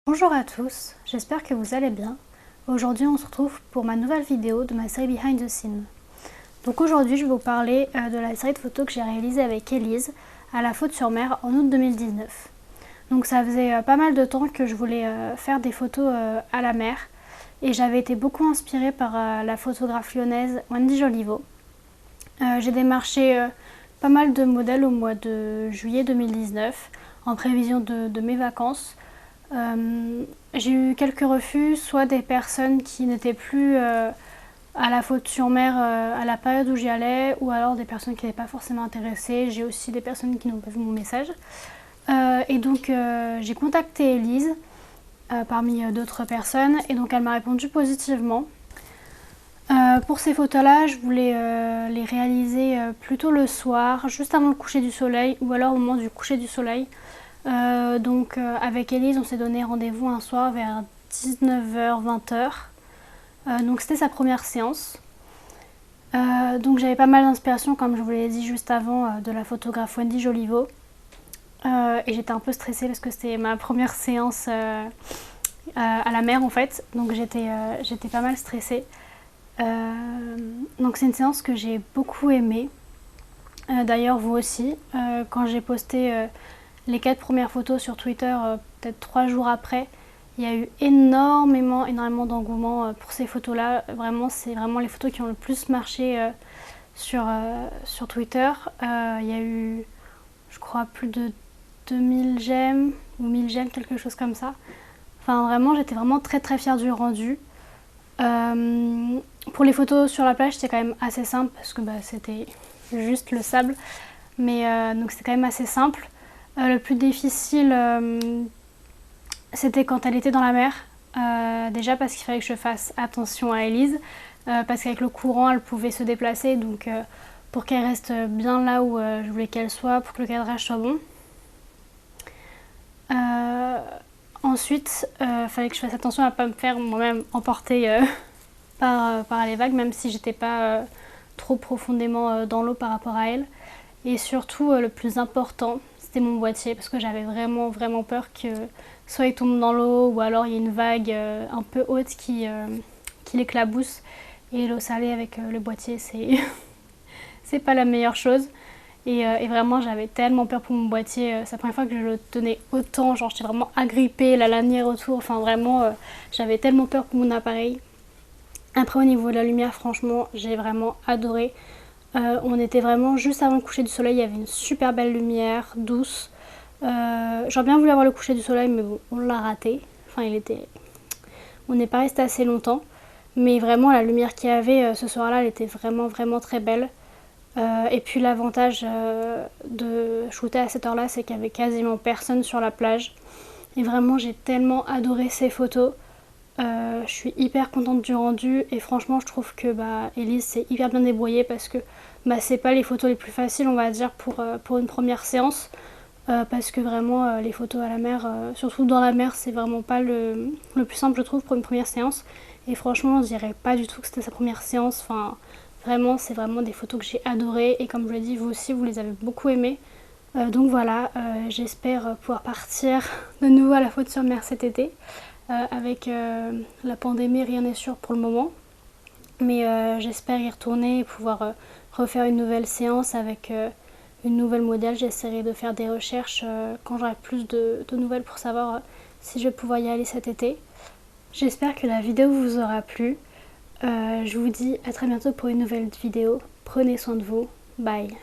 Bonjour à tous, j'espère que vous allez bien. Aujourd'hui on se retrouve pour ma nouvelle vidéo de ma série Behind the Scene. Donc aujourd'hui je vais vous parler de la série de photos que j'ai réalisée avec Élise à la Faute-sur-Mer en août 2019. Donc ça faisait pas mal de temps que je voulais faire des photos à la mer et j'avais été beaucoup inspirée par la photographe lyonnaise Wendy Joliveau. J'ai démarché pas mal de modèles au mois de juillet 2019 en prévision de mes vacances. J'ai eu quelques refus, soit des personnes qui n'étaient plus à la Faute-sur-Mer à la période où j'y allais, ou alors des personnes qui n'étaient pas forcément intéressées. J'ai aussi des personnes qui n'ont pas vu mon message. Et donc j'ai contacté Élise parmi d'autres personnes, et donc elle m'a répondu positivement. Pour ces photos-là, je voulais les réaliser plutôt le soir, juste avant le coucher du soleil, ou alors au moment du coucher du soleil. Donc avec Élise, on s'est donné rendez-vous un soir vers 19h-20h. Donc c'était sa première séance. Donc j'avais pas mal d'inspiration, comme je vous l'ai dit juste avant, de la photographe Wendy Joliveau. Et j'étais un peu stressée parce que c'était ma première séance à la mer en fait. Donc j'étais pas mal stressée. Donc c'est une séance que j'ai beaucoup aimée. D'ailleurs vous aussi, quand j'ai posté les 4 premières photos sur Twitter, peut-être 3 jours après, il y a eu énormément d'engouement pour ces photos-là. Vraiment, c'est vraiment les photos qui ont le plus marché sur Twitter. Il y a eu, je crois, plus de 2000 j'aime ou 1000 j'aime, quelque chose comme ça. Enfin, vraiment, j'étais vraiment très fière du rendu. Pour les photos sur la plage, c'était quand même assez simple parce que c'était juste le sable. Mais donc c'était quand même assez simple. Le plus difficile, c'était quand elle était dans la mer. Déjà parce qu'il fallait que je fasse attention à Élise, parce qu'avec le courant, elle pouvait se déplacer. Donc pour qu'elle reste bien là où je voulais qu'elle soit, pour que le cadrage soit bon. Ensuite, il fallait que je fasse attention à ne pas me faire moi-même emporter par les vagues, même si j'étais pas trop profondément dans l'eau par rapport à elle. Et surtout, le plus important, c'était mon boîtier, parce que j'avais vraiment peur que soit il tombe dans l'eau ou alors il y ait une vague un peu haute qui l'éclabousse. Et l'eau salée avec le boîtier, c'est pas la meilleure chose. Et vraiment, j'avais tellement peur pour mon boîtier. C'est la première fois que je le tenais autant, genre j'étais vraiment agrippée, la lanière autour. Enfin vraiment, j'avais tellement peur pour mon appareil. Après, au niveau de la lumière, franchement, j'ai vraiment adoré. On était vraiment juste avant le coucher du soleil, il y avait une super belle lumière, douce. J'aurais bien voulu avoir le coucher du soleil, mais bon, on l'a raté. Enfin, on n'est pas resté assez longtemps. Mais vraiment, la lumière qu'il y avait ce soir-là, elle était vraiment très belle. Et puis l'avantage de shooter à cette heure-là, c'est qu'il y avait quasiment personne sur la plage. Et vraiment, j'ai tellement adoré ces photos. Je suis hyper contente du rendu et franchement je trouve que Élise s'est hyper bien débrouillée parce que c'est pas les photos les plus faciles, on va dire, pour une première séance, parce que vraiment les photos à la mer, surtout dans la mer, c'est vraiment pas le plus simple, je trouve, pour une première séance. Et franchement je dirais pas du tout que c'était sa première séance. Enfin vraiment, c'est vraiment des photos que j'ai adorées et comme je l'ai dit, vous aussi vous les avez beaucoup aimées. Donc voilà, j'espère pouvoir partir de nouveau à la Faute-sur-Mer cet été. Avec la pandémie, rien n'est sûr pour le moment. Mais j'espère y retourner et pouvoir refaire une nouvelle séance avec une nouvelle modèle. J'essaierai de faire des recherches quand j'aurai plus de nouvelles pour savoir si je vais pouvoir y aller cet été. J'espère que la vidéo vous aura plu. Je vous dis à très bientôt pour une nouvelle vidéo. Prenez soin de vous. Bye.